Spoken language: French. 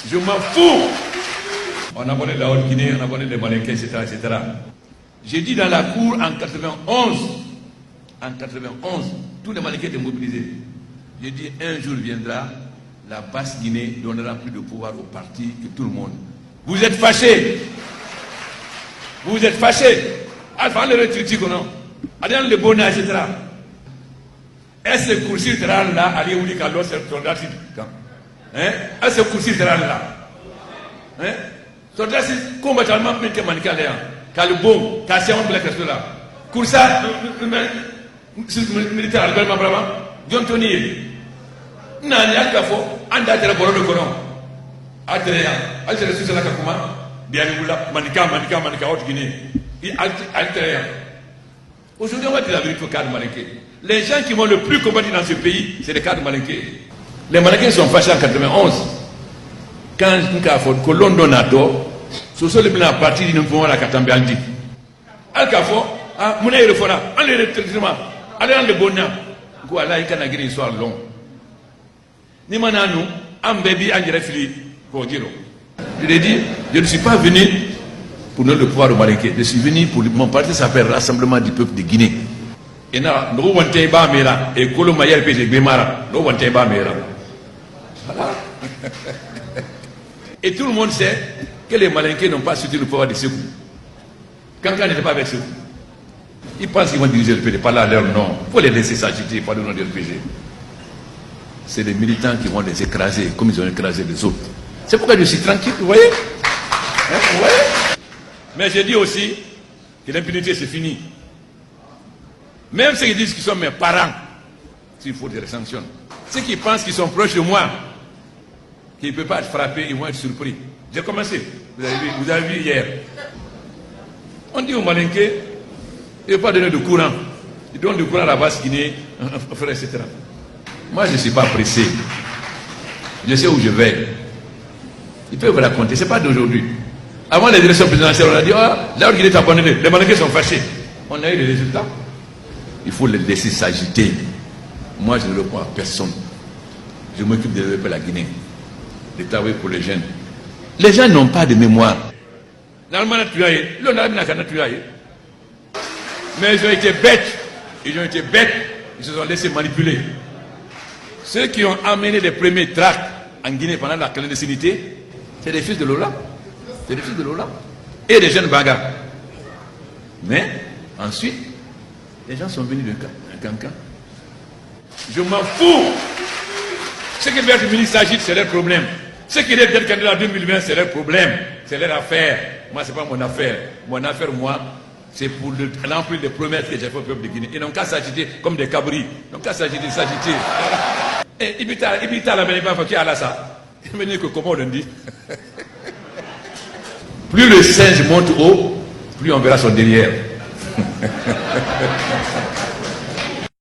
Je m'en fous. On a parlé de la Haute-Guinée, on a parlé des Malinqués, etc., etc. J'ai dit dans la cour en 91, tous les Malinqués étaient mobilisés. J'ai dit un jour viendra, la basse Guinée donnera plus de pouvoir au parti que tout le monde. Vous êtes fâchés. Vous êtes fâchés. Alpha le critique ou non? Adèle le bonheur, etc. Est-ce que Koursi sera là, allez où dit qu'à l'autre soldat est-ce que Koursi sera là? Soldat complètement mais que manical là. Car le bon, car c'est un black là. Koursa militaire Albert Mabrama, John Tony. Nani akafo anda tere bolo de kono. Atere sur la kakuma. Bien manika haute Guinée. Aujourd'hui, on va dire la vérité au cadre malinqué. Les gens qui m'ont le plus combattu dans ce pays, c'est les cadres malinqués. Les malinqués sont fâchés en 91. Quand Colon Donato, ce sont les blancs à partir d'une fois la Katambe Aldi. Al-Kafo, Mouna le Fona, en les traitements, allez en le bonheur. Voilà, il y a une histoire longue. Ni mananou, un bébé, un greffili, pour dire. Je l'ai dit, je ne suis pas venu pour donner le pouvoir au Malinqué. Je suis venu pour mon parti s'appelle Rassemblement du peuple de Guinée. Et là, nous avons un ba mera et Kolo Mayer PG Bémara, nous avons un ba mera. Voilà. Et tout le monde sait que les Malinqués n'ont pas soutenu le pouvoir de Sékou. Kankan n'était pas avec Sékou. Ils pensent qu'ils vont diriger le PD, pas là leur nom. Il faut les laisser s'agiter, pas le nom du RPG. C'est les militants qui vont les écraser, comme ils ont écrasé les autres. C'est pourquoi je suis tranquille, vous voyez? Vous voyez? Mais je dis aussi que l'impunité c'est fini. Même ceux qui disent qu'ils sont mes parents, s'il faut, je les sanctionne. Ceux qui pensent qu'ils sont proches de moi, qu'ils ne peuvent pas être frappés, ils vont être surpris. J'ai commencé, vous avez vu hier. On dit aux Malinqués, il ne faut pas donner de courant. Ils donnent du courant à la basse Guinée, etc. Moi, je ne suis pas pressé. Je sais où je vais. Ils peuvent raconter, ce n'est pas d'aujourd'hui. Avant les élections présidentielles, on a dit, là où il est abandonné, les Malinqués sont fâchés. On a eu les résultats. Il faut les laisser s'agiter. Moi, je ne le prends à personne. Je m'occupe de développer la Guinée, de travailler pour les jeunes. Les gens n'ont pas de mémoire. Mais ils ont été bêtes. Ils ont été bêtes. Ils se sont laissés manipuler. Ceux qui ont amené les premiers tracts en Guinée pendant la clandestinité, c'est des fils de Lola. C'est des fils de Lola. Et des jeunes bagarres. Mais, ensuite, les gens sont venus d'un cancan. Je m'en fous. Ceux qui veulent être ministre s'agit, c'est leur problème. Ceux qui veulent être candidat en 2020, c'est leur problème. C'est leur affaire. Moi, ce n'est pas mon affaire. Mon affaire, moi, c'est pour remplir les promesses que j'ai fait au peuple de Guinée. Ils n'ont qu'à s'agiter comme des cabris. Ils n'ont qu'à s'agiter. Et Ibita la Bénéba qui a là ça. Il me dit que comment on dit. Plus le singe monte haut, plus on verra son derrière.